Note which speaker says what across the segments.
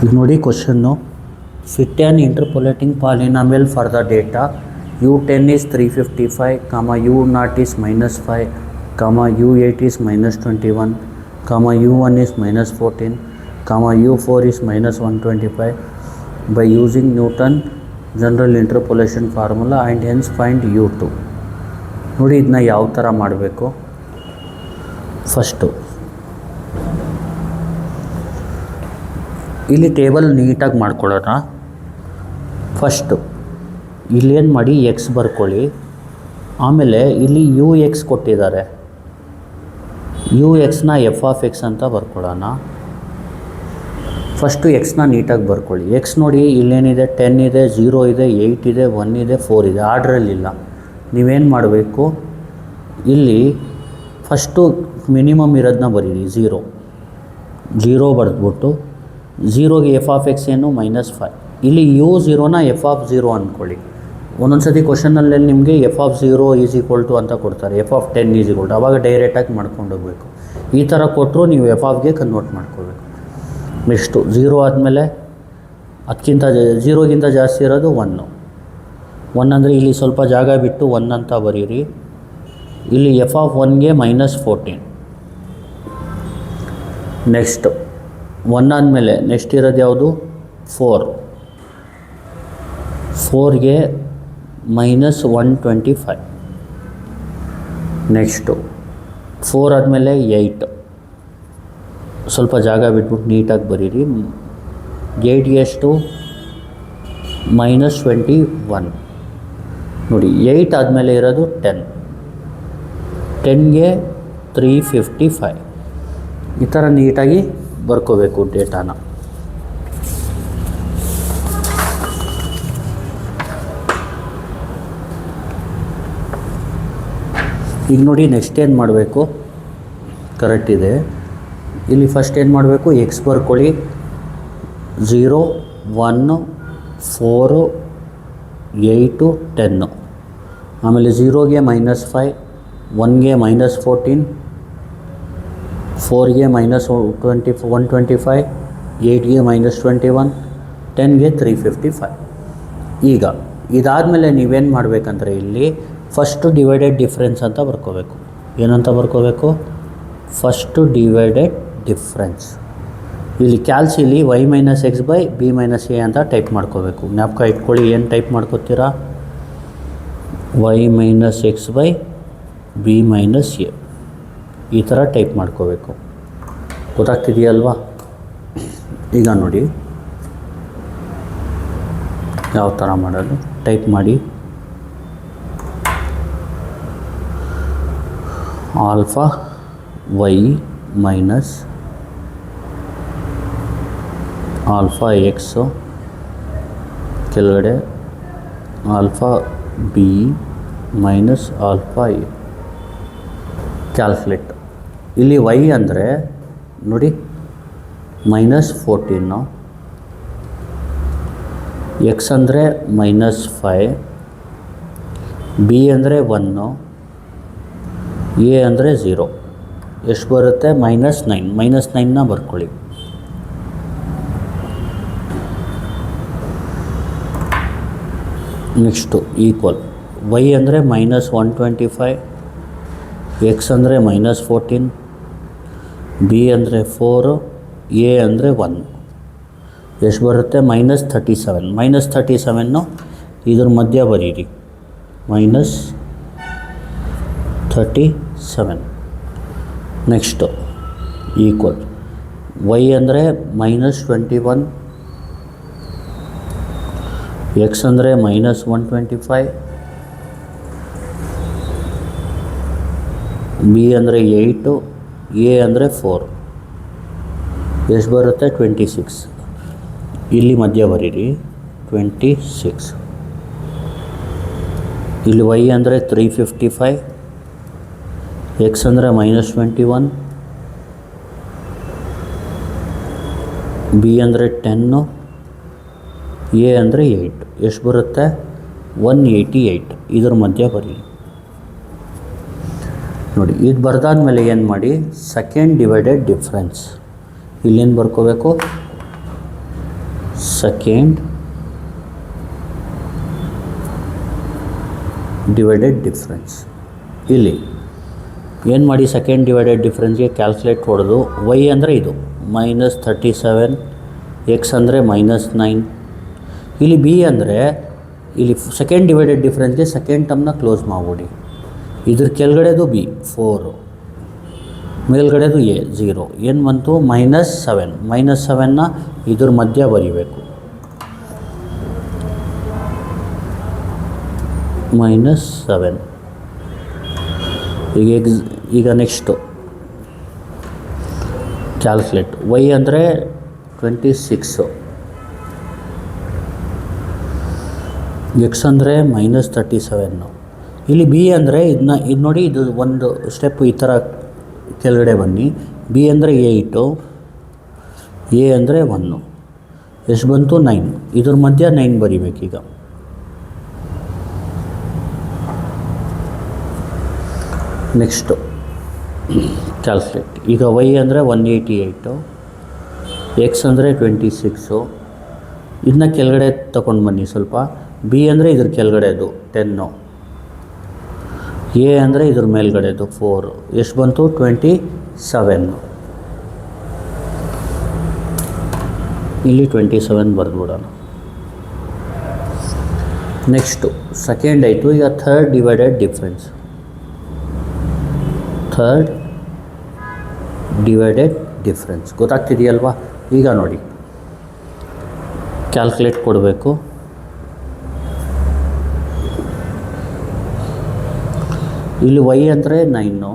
Speaker 1: ಈಗ ನೋಡಿ ಕ್ವಶನ್ನು, fit an interpolating polynomial for the data u10 is 355, u0 is -5, u8 is -21, u1 is -14, u4 is -125 by using Newton general interpolation formula and hence find u2. ನೋಡಿ ಇದನ್ನ ಯಾವ ಥರ ಮಾಡಬೇಕು. First ಇಲ್ಲಿ table ನೀಟಾಗಿ ಮಾಡ್ಕೊಳ್ಳೋಣ. ಫಸ್ಟು ಇಲ್ಲೇನು ಮಾಡಿ ಎಕ್ಸ್ ಬರ್ಕೊಳ್ಳಿ. ಆಮೇಲೆ ಇಲ್ಲಿ ಯು ಎಕ್ಸ್ ಕೊಟ್ಟಿದ್ದಾರೆ, ಯು ಎಕ್ಸ್ನ ಎಫ್ ಆಫ್ ಎಕ್ಸ್ ಅಂತ ಬರ್ಕೊಳ್ಳೋಣ. ಫಸ್ಟು ಎಕ್ಸ್ನ ನೀಟಾಗಿ ಬರ್ಕೊಳ್ಳಿ. ಎಕ್ಸ್ ನೋಡಿ ಇಲ್ಲೇನಿದೆ, 10 ಇದೆ, 0 ಇದೆ, 8 ಇದೆ, 1 ಇದೆ, 4 ಇದೆ, ಆರ್ಡ್ರಲ್ಲಿಲ್ಲ. ನೀವೇನು ಮಾಡಬೇಕು, ಇಲ್ಲಿ ಫಸ್ಟು ಮಿನಿಮಮ್ ಇರೋದನ್ನ ಬರೀರಿ. 0 ಬರೆದ್ಬಿಟ್ಟು 0ಗೆ ಎಫ್ ಆಫ್ ಎಕ್ಸ್ ಏನು -5. ಇಲ್ಲಿ u0ನ ಎಫ್ ಆಫ್ 0 ಅಂದ್ಕೊಳ್ಳಿ. ಒಂದೊಂದು ಸತಿ ಕ್ವಶನಲ್ಲಿ ನಿಮಗೆ F of 0 is equal to ಅಂತ ಕೊಡ್ತಾರೆ, F of 10 is equal to. ಆವಾಗ ಡೈರೆಕ್ಟಾಗಿ ಮಾಡ್ಕೊಂಡು ಹೋಗಬೇಕು. ಈ ಥರ ಕೊಟ್ಟರು ನೀವು ಎಫ್ ಆಫ್ಗೆ ಕನ್ವರ್ಟ್ ಮಾಡ್ಕೋಬೇಕು. ನೆಕ್ಸ್ಟು 0 ಆದಮೇಲೆ ಅದಕ್ಕಿಂತ 0ಗಿಂತ ಜಾಸ್ತಿ ಇರೋದು 1 ಅಂದರೆ ಇಲ್ಲಿ ಸ್ವಲ್ಪ ಜಾಗ ಬಿಟ್ಟು 1 ಅಂತ ಬರೀರಿ. ಇಲ್ಲಿ ಎಫ್ ಆಫ್ 1ಗೆ -14. ನೆಕ್ಸ್ಟ್ 1 ಆದಮೇಲೆ ನೆಕ್ಸ್ಟ್ ಇರೋದು ಯಾವುದು, 4ಗೆ -125. ನೆಕ್ಸ್ಟು 4 ಆದಮೇಲೆ 8, ಸ್ವಲ್ಪ ಜಾಗ ಬಿಟ್ಬಿಟ್ಟು ನೀಟಾಗಿ ಬರೀರಿ. 8ಗೆ ಎಷ್ಟು, -21. ನೋಡಿ 8 ಆದಮೇಲೆ ಇರೋದು 10ಗೆ 355. ಈ ಥರ ನೀಟಾಗಿ ಬರ್ಕೋಬೇಕು ಡೇಟಾನ. ಈಗ ನೋಡಿ ನೆಕ್ಸ್ಟ್ ಏನು ಮಾಡಬೇಕು, ಕರೆಕ್ಟ್ ಇದೆ. ಇಲ್ಲಿ ಫಸ್ಟ್ ಏನು ಮಾಡಬೇಕು, ಎಕ್ಸ್ ಬರ್ಕೊಳ್ಳಿ. 0, 1, 4, 8, 10. ಆಮೇಲೆ 0ಗೆ -5, 1ಗೆ -14, 4ಗೆ -125, 8ಗೆ -21, 10ಗೆ 355. ಈಗ ಇದಾದಮೇಲೆ ನೀವೇನು ಮಾಡಬೇಕಂದ್ರೆ ಇಲ್ಲಿ ಫಸ್ಟು ಡಿವೈಡೆಡ್ ಡಿಫ್ರೆನ್ಸ್ ಅಂತ ಬರ್ಕೋಬೇಕು. ಏನಂತ ಬರ್ಕೋಬೇಕು, ಫಸ್ಟು ಡಿವೈಡೆಡ್ ಡಿಫ್ರೆನ್ಸ್. ಇಲ್ಲಿ ಕ್ಯಾಲ್ಸಿಲಿ y - x by b - a ಅಂತ ಟೈಪ್ ಮಾಡ್ಕೋಬೇಕು. ಜ್ಞಾಪಕ ಇಟ್ಕೊಳ್ಳಿ, ಏನು ಟೈಪ್ ಮಾಡ್ಕೋತೀರಾ, y - x by b - a ಈ ಥರ ಟೈಪ್ ಮಾಡ್ಕೋಬೇಕು. ಗೊತ್ತಾಗ್ತಿದೆಯಲ್ವಾ? ಈಗ ನೋಡಿ ಯಾವ ಥರ ಮಾಡೋದು, ಟೈಪ್ ಮಾಡಿ. Alpha y minus alpha x, ಕೆಳಗಡೆ alpha B minus alpha A. Calculate. ಇಲ್ಲಿ y ಅಂದರೆ ನೋಡಿ -14, ಎಕ್ಸ್ ಅಂದರೆ -5, ಬಿ ಅಂದರೆ 1, ಎ ಅಂದರೆ 0. ಎಷ್ಟು ಬರುತ್ತೆ, -9. -9ನ ಬರ್ಕೊಳ್ಳಿ. Next equal. y ಅಂದರೆ -125, ಎಕ್ಸ್ ಅಂದರೆ -14, ಬಿ ಅಂದರೆ 4, ಎ ಅಂದರೆ 1. ಎಷ್ಟು ಬರುತ್ತೆ, -37. -37 ಇದ್ರ ಮಧ್ಯ ಬರೀರಿ, -37. Next equal. y ಅಂದರೆ -21, ಎಕ್ಸ್ ಅಂದರೆ -125, ಬಿ ಅಂದರೆ 8, ಎ ಅಂದರೆ 4. ಎಷ್ಟು ಬರುತ್ತೆ, 26. ಇಲ್ಲಿ ಮಧ್ಯ ಬರೀರಿ, 26. ಇಲ್ಲಿ y ಅಂದರೆ 355, ಎಕ್ಸ್ ಅಂದರೆ -21, ಬಿ ಅಂದರೆ 10, ಎ ಅಂದರೆ 8. ಎಷ್ಟು ಬರುತ್ತೆ, 188. ಇದ್ರ ಮಧ್ಯ ಬರೀ. ನೋಡಿ ಇದು ಬರ್ದಾದ್ಮೇಲೆ ಏನು ಮಾಡಿ, ಸೆಕೆಂಡ್ ಡಿವೈಡೆಡ್ ಡಿಫ್ರೆನ್ಸ್ ಇಲ್ಲೇನು ಬರ್ಕೋಬೇಕು, ಸೆಕೆಂಡ್ ಡಿವೈಡೆಡ್ ಡಿಫ್ರೆನ್ಸ್. ಇಲ್ಲಿ ಏನು ಮಾಡಿ ಸೆಕೆಂಡ್ ಡಿವೈಡೆಡ್ ಡಿಫ್ರೆನ್ಸ್ಗೆ ಕ್ಯಾಲ್ಕುಲೇಟ್ ಹೊಡೆದು ವೈ ಅಂದರೆ ಇದು -37, ಎಕ್ಸ್ ಅಂದರೆ -9. ಇಲ್ಲಿ ಬಿ ಅಂದರೆ ಇಲ್ಲಿ ಸೆಕೆಂಡ್ ಡಿವೈಡೆಡ್ ಡಿಫ್ರೆನ್ಸ್ಗೆ ಸೆಕೆಂಡ್ ಟರ್ಮ್ನ ಕ್ಲೋಸ್ ಮಾಡಿಬಿಡಿ. ಇದ್ರ ಕೆಳಗಡೆದು ಬಿ 4, ಮೇಲ್ಗಡೆದು ಎ 0. ಏನು ಬಂತು -7. -7ನ ಇದ್ರ ಮಧ್ಯ ಬರೀಬೇಕು. -7. ಈಗ ನೆಕ್ಸ್ಟು ಕ್ಯಾಲ್ಕುಲೇಟ್. ವೈ ಅಂದರೆ 26, ಎಕ್ಸ್ ಅಂದರೆ -37. ಇಲ್ಲಿ ಬಿ ಅಂದರೆ ಇದು ನೋಡಿ, ಇದು ಒಂದು ಸ್ಟೆಪ್ ಈ ಥರ ಕೆಳಗಡೆ ಬನ್ನಿ. ಬಿ ಅಂದರೆ 8, ಎ ಅಂದರೆ 1. ಎಷ್ಟು ಬಂತು 9. ಇದ್ರ ಮಧ್ಯ 9 ಬರೀಬೇಕೀಗ. Next calculate. ಈಗ ವೈ ಅಂದರೆ 188, ಎಕ್ಸ್ ಅಂದರೆ 26. ಇದನ್ನ ಕೆಳಗಡೆ ತಗೊಂಡು ಬನ್ನಿ ಸ್ವಲ್ಪ. ಬಿ ಅಂದರೆ ಇದ್ರ ಕೆಳಗಡೆದು 10, ಎ ಅಂದರೆ ಇದ್ರ ಮೇಲ್ಗಡೆದು 4. ಎಷ್ಟು ಬಂತು 27. ಇಲ್ಲಿ 27 ಬರೆದ್ಬಿಡೋಣ. ನೆಕ್ಸ್ಟು ಸೆಕೆಂಡ್ ಆಯಿತು. ಈಗ third divided difference. Third divided difference ಗೊತ್ತಾಗ್ತಿದೆಯಲ್ವಾ? ಈಗ ನೋಡಿ ಕ್ಯಾಲ್ಕುಲೇಟ್ ಕೊಡಬೇಕು. ಇಲ್ಲಿ ವೈ ಅಂದರೆ 9,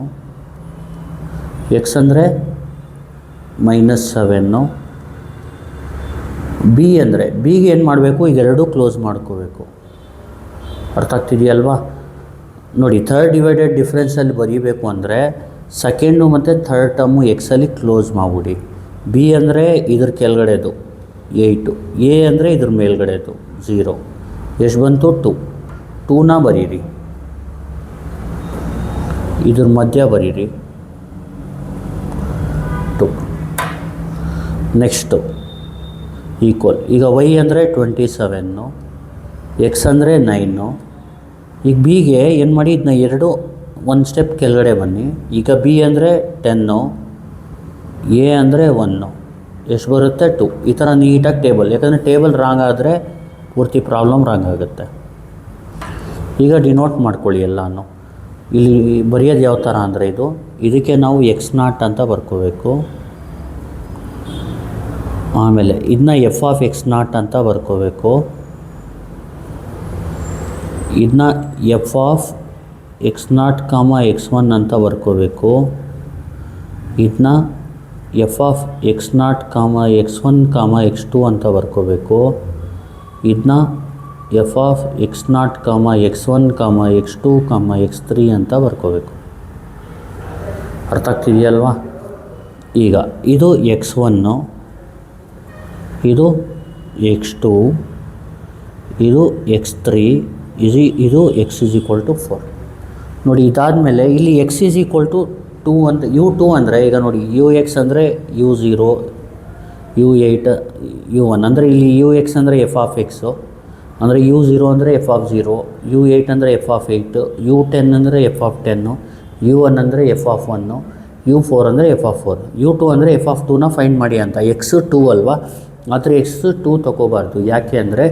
Speaker 1: ಎಕ್ಸ್ ಅಂದರೆ -7. ಬಿ ಅಂದರೆ ಬಿಗೆ ಏನು ಮಾಡಬೇಕು, ಇದೆರಡೂ ಕ್ಲೋಸ್ ಮಾಡ್ಕೋಬೇಕು. ಅರ್ಥ ಆಗ್ತಿದೆಯಲ್ವಾ? ನೋಡಿ ಥರ್ಡ್ ಡಿವೈಡೆಡ್ ಡಿಫ್ರೆನ್ಸಲ್ಲಿ ಬರೀಬೇಕು ಅಂದರೆ ಸೆಕೆಂಡು ಮತ್ತು ಥರ್ಡ್ ಟರ್ಮು ಎಕ್ಸಲ್ಲಿ ಕ್ಲೋಸ್ ಮಾಡಿಬಿಡಿ. ಬಿ ಅಂದರೆ ಇದ್ರ ಕೆಳಗಡೆದು 8, ಎ ಅಂದರೆ ಇದ್ರ ಮೇಲ್ಗಡೆದು 0. ಎಷ್ಟು ಬಂತು 2ನ ಬರೀರಿ. ಇದ್ರ ಮಧ್ಯ ಬರೀರಿ 2. Next equal. ಈಗ ವೈ ಅಂದರೆ 27, ಎಕ್ಸ್ ಅಂದರೆ 9. ಈಗ ಬಿಗೆ ಏನು ಮಾಡಿ, ಇದನ್ನ ಎರಡು ಒಂದು ಸ್ಟೆಪ್ ಕೆಳಗಡೆ ಬನ್ನಿ. ಈಗ ಬಿ ಅಂದರೆ 10, ಎ ಅಂದರೆ 1. ಎಷ್ಟು ಬರುತ್ತೆ 2. ಈ ಥರ ನೀಟಾಗಿ ಟೇಬಲ್, ಯಾಕಂದರೆ ಟೇಬಲ್ ರಾಂಗ್ ಆದರೆ ಪೂರ್ತಿ ಪ್ರಾಬ್ಲಮ್ ರಾಂಗ್ ಆಗುತ್ತೆ. ಈಗ ಡಿನೋಟ್ ಮಾಡ್ಕೊಳ್ಳಿ ಎಲ್ಲನೂ. ಇಲ್ಲಿ ಬರೆಯೋದು ಯಾವ ಥರ ಅಂದರೆ ಇದಕ್ಕೆ ನಾವು x0 ಅಂತ ಬರ್ಕೋಬೇಕು. ಆಮೇಲೆ ಇದನ್ನ f(x0) ಅಂತ ಬರ್ಕೋಬೇಕು. ಇದನ್ನ f(x0, x1) ಅಂತ ಬರ್ಕೋಬೇಕು. ಇದನ್ನ f(x0, x1, x2) ಅಂತ ಬರ್ಕೋಬೇಕು. ಇದನ್ನ f(x0, x1, x2, x3) ಅಂತ ಬರ್ಕೋಬೇಕು. ಅರ್ಥ ಆಗ್ತಿದೆಯಲ್ವಾ? ಈಗ ಇದು x1, ಇದು x2, ಇದು x3, ಇದು x = 4. ನೋಡಿ ಇದಾದಮೇಲೆ ಇಲ್ಲಿ x = 2 ಅಂತ, u2 ಅಂದರೆ ಈಗ ನೋಡಿ ux ಅಂದರೆ u0, u8, u1 ಅಂದರೆ ಇಲ್ಲಿ ux ಅಂದರೆ f(x) ಅಂದರೆ u0 ಅಂದರೆ f(0), u8 ಅಂದರೆ f(8), u10 ಅಂದರೆ f(10), u1 ಅಂದರೆ f(1), u4 ಅಂದರೆ f(4), u2 ಅಂದರೆ f(2)ನ ಫೈಂಡ್ ಮಾಡಿ ಅಂತ. x2 ಅಲ್ವಾ, ಆದರೆ x2 ತಗೋಬಾರ್ದು. ಯಾಕೆ ಅಂದರೆ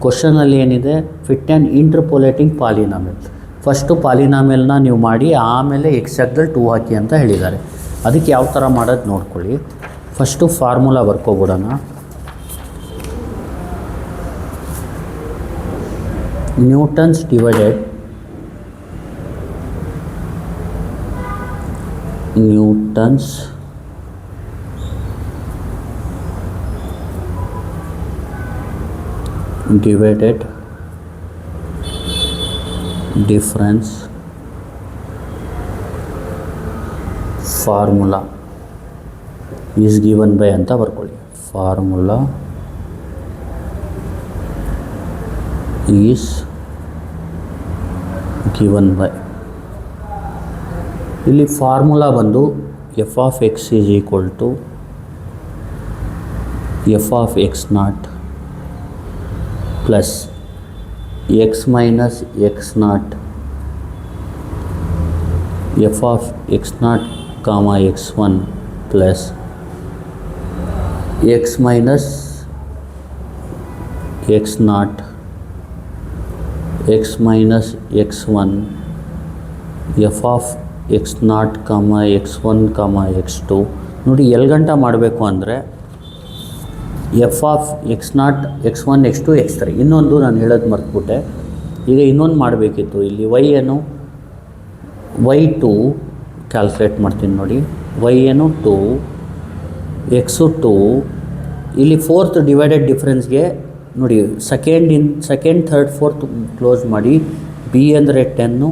Speaker 1: ಕ್ವಶನಲ್ಲಿ ಏನಿದೆ, ಫಿಟ್ ಆ್ಯಂಡ್ ಇಂಟರ್ಪೋಲೇಟಿಂಗ್ ಪಾಲಿನಾಮಿಲ್. ಫಸ್ಟು ಪಾಲಿನಾಮಿಲ್ನ ನೀವು ಮಾಡಿ ಆಮೇಲೆ ಎಕ್ಸಾಕ್ಟಲ್ಲಿ 2 ಹಾಕಿ ಅಂತ ಹೇಳಿದ್ದಾರೆ. ಅದಕ್ಕೆ ಯಾವ ಥರ ಮಾಡೋದು ನೋಡ್ಕೊಳ್ಳಿ. ಫಸ್ಟು ಫಾರ್ಮುಲಾ ಬರ್ಕೊಬಿಡೋಣ. Newton's divided difference formula is given by ಅಂತ ಬರ್ಕೊಳ್ಳಿ. ಫಾರ್ಮುಲಾ is given by, ಇಲ್ಲಿ ಫಾರ್ಮುಲಾ ಬಂದು f(x) = f(x0) plus X minus x not f of X not comma X one plus X minus x not x minus X one f of X not comma X one comma X two. ನೋಡಿ ಎಲ್ ಗಂಟ ಮಾಡಬೇಕು ಅಂದರೆ f of X not x one x two x three. ಇನ್ನೊಂದು ನಾನು ಹೇಳೋದು ಮರ್ತ್ಬಿಟ್ಟೆ, ಈಗ ಇನ್ನೊಂದು ಮಾಡಬೇಕಿತ್ತು. ಇಲ್ಲಿ ವೈ ಏನು ವೈ ಟು ಕ್ಯಾಲ್ಕುಲೇಟ್ ಮಾಡ್ತೀನಿ ನೋಡಿ. ವೈ ಏನು ಟು, ಎಕ್ಸು ಟು. ಇಲ್ಲಿ ಫೋರ್ತ್ ಡಿವೈಡೆಡ್ ಡಿಫ್ರೆನ್ಸ್ಗೆ ನೋಡಿ ಸೆಕೆಂಡ್ ಥರ್ಡ್ ಫೋರ್ತ್ ಕ್ಲೋಸ್ ಮಾಡಿ. ಬಿ ಅಂದರೆ 10,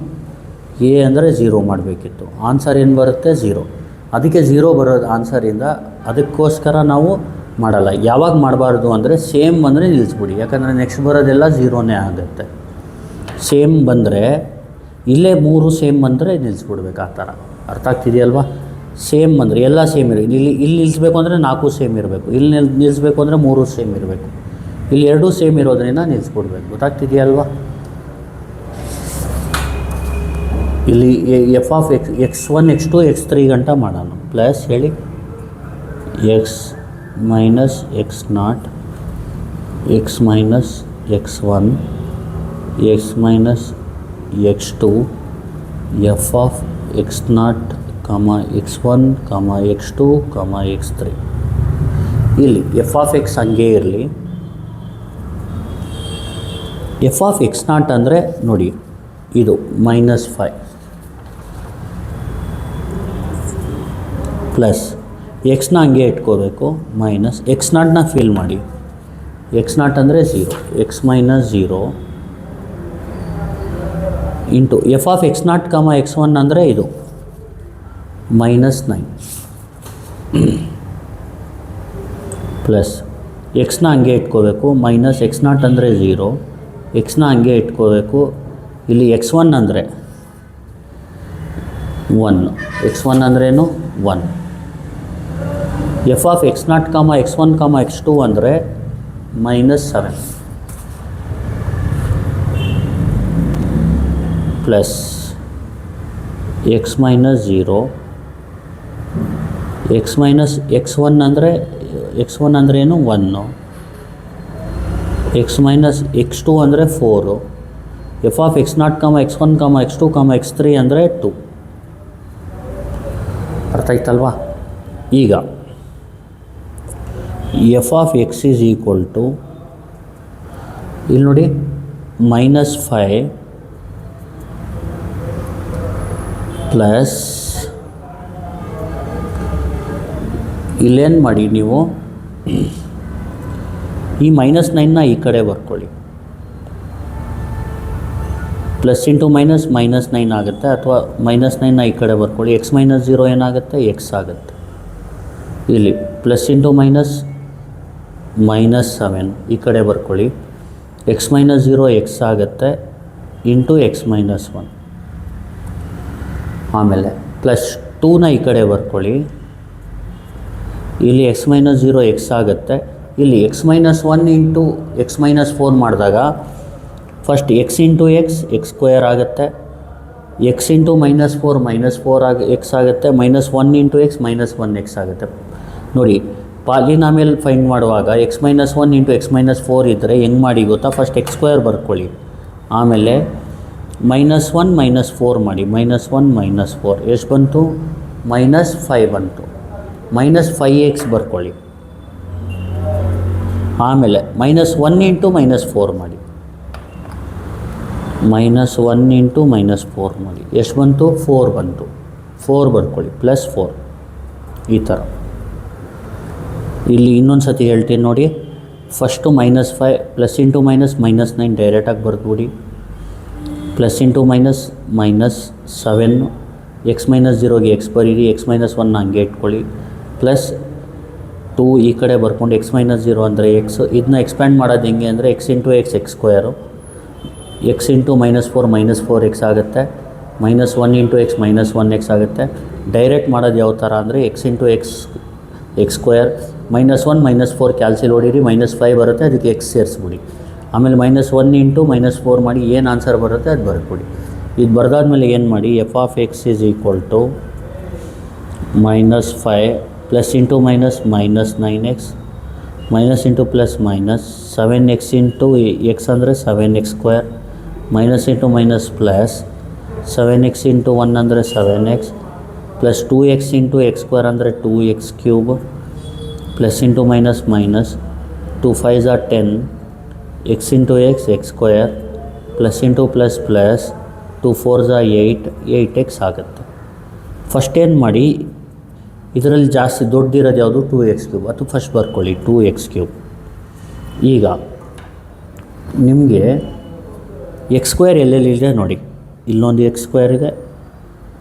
Speaker 1: ಎ ಅಂದರೆ 0 ಮಾಡಬೇಕಿತ್ತು. ಆನ್ಸರ್ ಏನು ಬರುತ್ತೆ 0. ಅದಕ್ಕೆ 0 ಬರೋದು ಆನ್ಸರಿಂದ. ಅದಕ್ಕೋಸ್ಕರ ನಾವು ಮಾಡಲ್ಲ. ಯಾವಾಗ ಮಾಡಬಾರ್ದು ಅಂದರೆ ಸೇಮ್ ಬಂದರೆ ನಿಲ್ಲಿಸ್ಬಿಡಿ, ಯಾಕಂದರೆ ನೆಕ್ಸ್ಟ್ ಬರೋದೆಲ್ಲ 0ನೇ ಆಗುತ್ತೆ. ಸೇಮ್ ಬಂದರೆ ಇಲ್ಲೇ 3 ಸೇಮ್ ಬಂದರೆ ನಿಲ್ಲಿಸ್ಬಿಡ್ಬೇಕು. ಆ ಥರ ಅರ್ಥ ಆಗ್ತಿದೆಯಲ್ವಾ? ಸೇಮ್ ಬಂದರೆ ಎಲ್ಲ ಸೇಮ್ ಇರಬೇಕು. ಇಲ್ಲಿ ನಿಲ್ಲಿಸ್ಬೇಕು ಅಂದರೆ 4 ಸೇಮ್ ಇರಬೇಕು. ಇಲ್ಲಿ ನಿಲ್ಲಿಸ್ಬೇಕು ಅಂದರೆ 3 ಸೇಮ್ ಇರಬೇಕು. ಇಲ್ಲಿ 2 ಸೇಮ್ ಇರೋದ್ರಿಂದ ನಿಲ್ಲಿಸ್ಬಿಡ್ಬೇಕು. ಗೊತ್ತಾಗ್ತಿದೆಯಲ್ವಾ? ಇಲ್ಲಿ f of x one x two x three ಗಂಟ ಮಾಡೋಣ. ಪ್ಲಸ್ ಹೇಳಿ x minus x not x minus X one x minus X two f of X not comma X one comma X two comma X three. ಇಲ್ಲಿ f of x ಹಂಗೆ ಇರಲಿ. F of X not ಅಂದರೆ ನೋಡಿ ಇದು -5 plus ಎಕ್ಸ್ನ ಹಂಗೆ ಇಟ್ಕೋಬೇಕು minus X ನಾಟ್ನ fill ಮಾಡಿ. ಎಕ್ಸ್ ನಾಟ್ ಅಂದರೆ 0, X minus 0 into F of X not comma X one ಅಂದರೆ ಇದು -9 ಪ್ಲಸ್ ಎಕ್ಸ್ನ ಹಂಗೆ ಇಟ್ಕೋಬೇಕು ಮೈನಸ್ ಎಕ್ಸ್ ನಾಟ್ ಅಂದರೆ 0, ಎಕ್ಸ್ನ ಹಂಗೆ ಇಟ್ಕೋಬೇಕು. ಇಲ್ಲಿ ಎಕ್ಸ್ ಒನ್ ಅಂದರೆ 1, ಎಕ್ಸ್ ಒನ್ ಅಂದ್ರೇನು 1. F of X not comma X one comma X two ಅಂದರೆ -7 plus X minus 0, X minus X one ಅಂದ್ರೇನು 1, ಎಕ್ಸ್ ಮೈನಸ್ ಎಕ್ಸ್ ಟು ಅಂದರೆ 4. F of X not comma X one comma X two comma X three ಅಂದರೆ 2. ಅರ್ಥ ಆಯ್ತಲ್ವಾ? ಈಗ F of X is equal to ಇಲ್ಲಿ ನೋಡಿ -5 plus ಇಲ್ಲೇನು ಮಾಡಿ ನೀವು ಈ -9ನ ಈ ಕಡೆ ಬರ್ಕೊಳ್ಳಿ. ಪ್ಲಸ್ ಇಂಟು ಮೈನಸ್ -9 ಆಗುತ್ತೆ, ಅಥವಾ -9ನ ಈ ಕಡೆ ಬರ್ಕೊಳ್ಳಿ. ಎಕ್ಸ್ ಮೈನಸ್ 0 ಏನಾಗುತ್ತೆ ಎಕ್ಸ್ ಆಗುತ್ತೆ. ಇಲ್ಲಿ ಪ್ಲಸ್ ಇಂಟು ಮೈನಸ್ -7 ಈ ಕಡೆ ಬರ್ಕೊಳ್ಳಿ. ಎಕ್ಸ್ ಮೈನಸ್ 0 ಎಕ್ಸ್ ಆಗುತ್ತೆ ಇಂಟು ಎಕ್ಸ್ ಮೈನಸ್ 1. ಆಮೇಲೆ ಪ್ಲಸ್ 2ನ ಈ ಕಡೆ ಬರ್ಕೊಳ್ಳಿ. ಇಲ್ಲಿ ಎಕ್ಸ್ ಮೈನಸ್ 0 ಎಕ್ಸ್ ಆಗುತ್ತೆ. ಇಲ್ಲಿ X minus 1 into X minus 4 ಮಾಡಿದಾಗ first X into X square ಆಗುತ್ತೆ. ಎಕ್ಸ್ ಇಂಟು -4 ಎಕ್ಸ್ ಆಗುತ್ತೆ. -1 ಇಂಟು ಎಕ್ಸ್ -1 ಎಕ್ಸ್ ಆಗುತ್ತೆ. ನೋಡಿ ಪಾಲಿನಾಮಿಯಲ್ ಫೈಂಡ್ ಮಾಡುವಾಗ X minus 1 into X minus 4 ಇದ್ದರೆ ಹೆಂಗೆ ಮಾಡಿ ಗೊತ್ತಾ? ಫಸ್ಟ್ ಎಕ್ಸ್ ಸ್ಕ್ವೇರ್ ಬರ್ಕೊಳ್ಳಿ, ಆಮೇಲೆ -1 -4 ಮಾಡಿ. -1 -4 ಎಷ್ಟು ಬಂತು? -5 ಬಂತು. -5x ಬರ್ಕೊಳ್ಳಿ, ಆಮೇಲೆ -1 ಇಂಟು -4 ಮಾಡಿ. -1 ಇಂಟು -4 ಮಾಡಿ. ಎಷ್ಟು ಬಂತು? 4 ಬಂತು. 4 ಬರ್ಕೊಳ್ಳಿ, +4 ಈ ಥರ. ಇಲ್ಲಿ ಇನ್ನೊಂದು ಸತಿ ಹೇಳ್ತೀನಿ ನೋಡಿ. ಫಸ್ಟು -5 ಪ್ಲಸ್ ಇಂಟು ಮೈನಸ್ -9 ಡೈರೆಕ್ಟಾಗಿ ಬರ್ದ್ಬಿಡಿ. Plus into minus -7 x minus 0ಗೆ ಎಕ್ಸ್ ಬರೀರಿ. ಎಕ್ಸ್ ಮೈನಸ್ 1 ಹಂಗೆ ಇಟ್ಕೊಳ್ಳಿ. ಪ್ಲಸ್ 2 ಈ ಕಡೆ ಬರ್ಕೊಂಡು ಎಕ್ಸ್ ಮೈನಸ್ 0 ಅಂದರೆ ಎಕ್ಸ್. ಇದನ್ನ ಎಕ್ಸ್ಪ್ಯಾಂಡ್ ಮಾಡೋದು ಹೆಂಗೆ ಅಂದರೆ X into X square. X into -4 X ಆಗುತ್ತೆ. -1 ಇಂಟು ಎಕ್ಸ್ -1 ಎಕ್ಸ್ ಆಗುತ್ತೆ. ಡೈರೆಕ್ಟ್ ಮಾಡೋದು ಯಾವ ಥರ ಅಂದರೆ ಎಕ್ಸ್ ಇಂಟು ಎಕ್ಸ್ ಸ್ಕ್ವೇರ್. -1 -4 ಕ್ಯಾಲ್ಸಿಲ್ ಹೊಡೀರಿ, -5 ಬರುತ್ತೆ, ಅದಕ್ಕೆ ಎಕ್ಸ್ ಸೇರಿಸ್ಬಿಡಿ. ಆಮೇಲೆ -1 ಇಂಟು -4 ಮಾಡಿ ಏನು ಆನ್ಸರ್ ಬರುತ್ತೆ ಅದು ಬರ್ಕೊಡಿ. ಇದು ಬರೆದಾದ್ಮೇಲೆ ಏನು ಮಾಡಿ, F of X is equal to -5 plus into minus -9x minus into plus minus 7x into x ಅಂದರೆ 7x² minus into minus plus 7x into 1 ಅಂದರೆ 7x plus 2x into x² ಅಂದರೆ 2x³ plus into minus minus 2 5s are 10 x into x² plus into plus plus 2 4s are 8x ಆಗುತ್ತೆ. First ಏನು ಮಾಡಿ, ಇದರಲ್ಲಿ ಜಾಸ್ತಿ ದೊಡ್ಡದಿರೋದು ಯಾವುದು 2x³ ಅದು first ಬರ್ಕೊಳ್ಳಿ 2x³. ಈಗ ನಿಮಗೆ x² ಎಲ್ಲೆಲ್ಲಿದೆ ನೋಡಿ, ಇಲ್ಲೊಂದು x² ಇದೆ,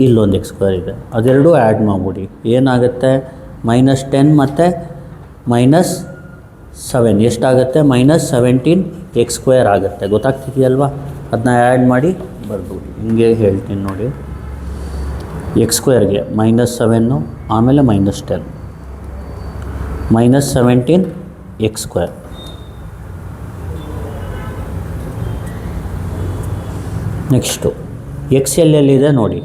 Speaker 1: ಇಲ್ಲೊಂದು x² ಇದೆ, ಅದೆರಡೂ ಆ್ಯಡ್ ಮಾಡಿಬಿಡಿ. ಏನಾಗುತ್ತೆ, -10 ಮತ್ತು -7 ಎಷ್ಟಾಗುತ್ತೆ, -17x² ಆಗುತ್ತೆ. ಗೊತ್ತಾಗ್ತಿದೆಯಲ್ವಾ? ಅದನ್ನ ಆ್ಯಡ್ ಮಾಡಿ ಬರ್ಬೋದು. ಹಿಂಗೆ ಹೇಳ್ತೀನಿ ನೋಡಿ, x²ಗೆ -7 ಆಮೇಲೆ -10 -17x². ನೆಕ್ಸ್ಟು ಎಕ್ಸ್ ಎಲ್ಲೆಲ್ಲಿದೆ ನೋಡಿ,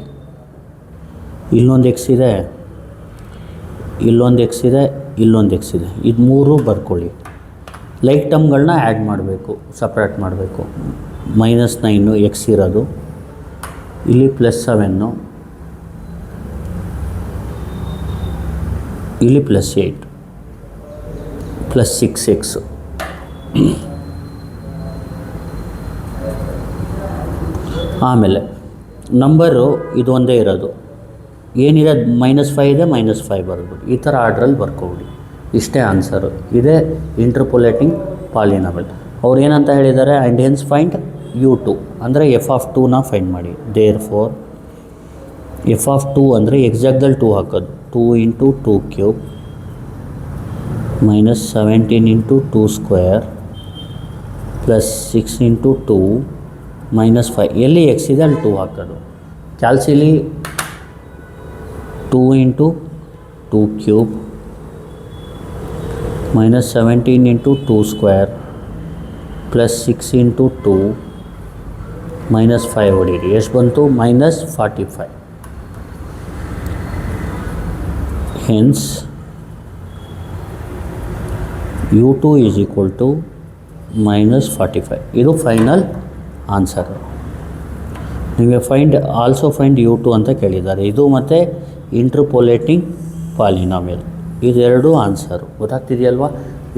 Speaker 1: ಇಲ್ಲೊಂದು x ಇದೆ, ಇಲ್ಲೊಂದು x ಇದೆ, ಇಲ್ಲೊಂದು x ಇದೆ. ಇದು ಮೂರು ಬರ್ಕೊಳ್ಳಿ. ಲೈಕ್ ಟರ್ಮ್ಗಳನ್ನ ಆ್ಯಡ್ ಮಾಡಬೇಕು, ಸಪ್ರೇಟ್ ಮಾಡಬೇಕು. -9 x ಇರೋದು, ಇಲ್ಲಿ +7, ಇಲ್ಲಿ +8 +6x. ಆಮೇಲೆ ನಂಬರು ಇದು ಒಂದೇ ಇರೋದು, ಏನಿದೆ -5 ಇದೆ, -5 ಬರ್ಬೋದು. ಈ ಥರ ಆರ್ಡ್ರಲ್ಲಿ ಬರ್ಕೊಬಿಡಿ. ಇಷ್ಟೇ ಆನ್ಸರು. ಇದೇ ಇಂಟರ್ಪೋಲೇಟಿಂಗ್ ಪಾಲಿನಾಮಿಯಲ್. ಅವ್ರು ಏನಂತ ಹೇಳಿದ್ದಾರೆ, ಆ್ಯಂಡ್ ಹೆನ್ಸ್ ಫೈಂಡ್ u2 ಅಂದರೆ f(2) ಫೈಂಡ್ ಮಾಡಿ. ದೇರ್ ಫೋರ್ f(2) ಅಂದರೆ ಎಕ್ಸಾಕ್ಟ್ದಲ್ಲಿ 2 ಹಾಕೋದು. 2 ಇಂಟು 2³ -17 ಇಂಟು 2² ಪ್ಲಸ್ 6 ಇಂಟು 2 -5. ಎಲ್ಲಿ x ಇದೆ ಅಲ್ಲಿ 2 ಹಾಕೋದು. ಕ್ಯಾಲ್ಸಿಲಿ 2 ಇಂಟು 2³ -17 ಇಂಟು 2² ಪ್ಲಸ್ 6 ಇಂಟು 2 -5 ಹೊಡೀರಿ. ಎಷ್ಟು ಬಂತು, -45. Hence u2 is equal to -45. ಇದು ಫೈನಲ್ ಆನ್ಸರ್. ನಿಮಗೆ ಆಲ್ಸೋ ಫೈಂಡ್ u2 ಅಂತ ಕೇಳಿದ್ದಾರೆ. ಇದು ಮತ್ತು ಇಂಟರ್ಪೋಲೇಟಿಂಗ್ ಪಾಲಿನಾಮಿಯಲ್, ಇದೆರಡು ಆನ್ಸರು. ಗೊತ್ತಾಗ್ತಿದೆಯಲ್ವಾ?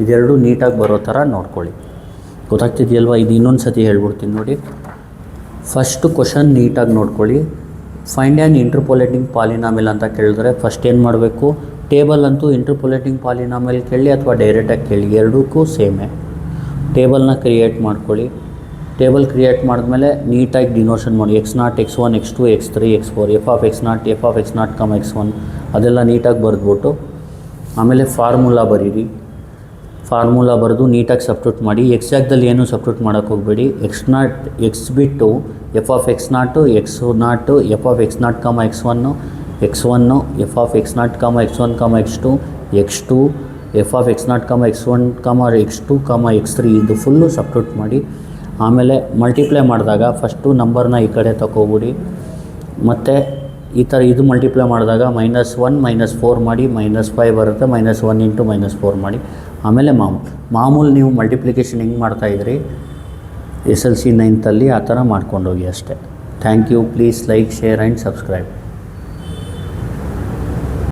Speaker 1: ಇದೆರಡು ನೀಟಾಗಿ ಬರೋ ಥರ ನೋಡ್ಕೊಳ್ಳಿ. ಗೊತ್ತಾಗ್ತಿದೆಯಲ್ವಾ? ಇದು ಇನ್ನೊಂದು ಸತಿ ಹೇಳ್ಬಿಡ್ತೀನಿ ನೋಡಿ. ಫಸ್ಟು ಕ್ವಶನ್ ನೀಟಾಗಿ ನೋಡ್ಕೊಳ್ಳಿ. ಫೈಂಡ್ ಆ್ಯನ್ ಇಂಟರ್ಪೋಲೇಟಿಂಗ್ ಪಾಲಿನಾಮಿಯಲ್ ಅಂತ ಕೇಳಿದ್ರೆ ಫಸ್ಟ್ ಏನು ಮಾಡಬೇಕು, ಟೇಬಲ್ ಅಂತೂ ಇಂಟರ್ಪೋಲೇಟಿಂಗ್ ಪಾಲಿನಾಮಿಯಲ್ ಕೇಳಿ ಅಥವಾ ಡೈರೆಕ್ಟಾಗಿ ಕೇಳಿ, ಎರಡಕ್ಕೂ ಸೇಮೇ. ಟೇಬಲ್ನ ಕ್ರಿಯೇಟ್ ಮಾಡ್ಕೊಳ್ಳಿ. ಟೇಬಲ್ ಕ್ರಿಯೇಟ್ ಮಾಡಿದ್ಮೇಲೆ ನೀಟಾಗಿ ಡಿನೋಷನ್ ಮಾಡಿ, x0, x1, x2, x3, x4, f(x0), f(x0, x1) ಅದೆಲ್ಲ ನೀಟಾಗಿ ಬರೆದ್ಬಿಟ್ಟು ಆಮೇಲೆ ಫಾರ್ಮುಲಾ ಬರೀರಿ. ಫಾರ್ಮುಲಾ ಬರೆದು ನೀಟಾಗಿ ಸಬ್ಸ್ಟಿಟ್ಯೂಟ್ ಮಾಡಿ. ಎಕ್ಸಾಕ್ಟ್ದಲ್ಲಿ ಏನೂ ಸಬ್ಸ್ಟಿಟ್ಯೂಟ್ ಮಾಡೋಕ್ಕೆ ಹೋಗಬೇಡಿ. x ಬಿಟ್ಟು f(x0), x0, f(x0, x1), x1, f(x0, x1, x2), x2, f(x0, x1, x2, x3) ಇದು ಫುಲ್ಲು ಸಬ್ಸ್ಟಿಟ್ಯೂಟ್ ಮಾಡಿ. ಆಮೇಲೆ ಮಲ್ಟಿಪ್ಲೈ ಮಾಡಿದಾಗ ಫಸ್ಟು ನಂಬರ್ನ ಈ ಕಡೆ ತಗೋಬಿಡಿ. ಮತ್ತು ಈ ಥರ ಇದು ಮಲ್ಟಿಪ್ಲೈ ಮಾಡಿದಾಗ -1 -4 ಮಾಡಿ -5 ಬರುತ್ತೆ. -1 ಇಂಟು -4 ಮಾಡಿ. ಆಮೇಲೆ ಮಾಮೂಲು ನೀವು ಮಲ್ಟಿಪ್ಲಿಕೇಶನ್ ಹೆಂಗೆ ಮಾಡ್ತಾಯಿದ್ರಿ SLC 9th ಆ ಥರ ಮಾಡ್ಕೊಂಡೋಗಿ ಅಷ್ಟೇ. Thank you. Please like, share and subscribe.